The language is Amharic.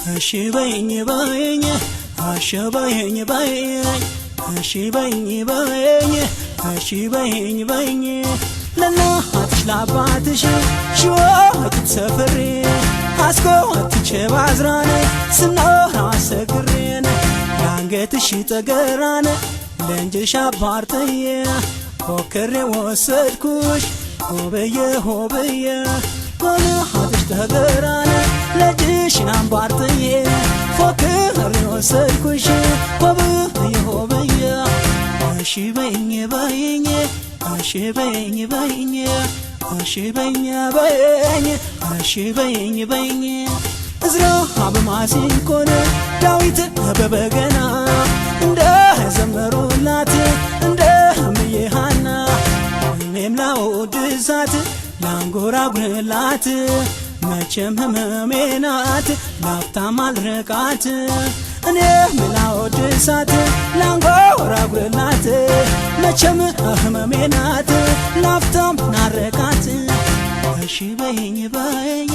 እሺ በይኝ በይኝ እሺ በይኝ በይኝ እሺ በይኝ በይኝ እሺ በይኝ በይኝ ለእናትሽ ለአባትሽ ሽወት ሰፍሬ አስኮትቼ ባዝራን ስኖር አሰግሬን ለአንገትሽ ጠገራን ለእንጅሽ አባርተዬ ፎክሬ ወሰድኩሽ ሆብዬ ሆብዬ በናትሽ ጠገራን ለእጅሽን አባርተዬ ፎክሬ ወሰድኩሽ ሆብዬ ሆብዬ እሺ በይኝ በይኝ እሺ በይኝ በይኝ እሺ በይኝ በይኝ እሺ በይኝ በይኝ እዝራ በማሲንቆን ዳዊት በበገና እንደ ዘመሩላት እንደ እምዬ ሐና እኔም ላወድሳት ላንጎራጉርላት መቼም ህመሜ ናት ላፍታም አልርቃት እኔም ላወድሳት ላንጎራጉርላት መቼም ህመሜ ናት ላፍታም ናረቃት እሺ በይኝ በይኝ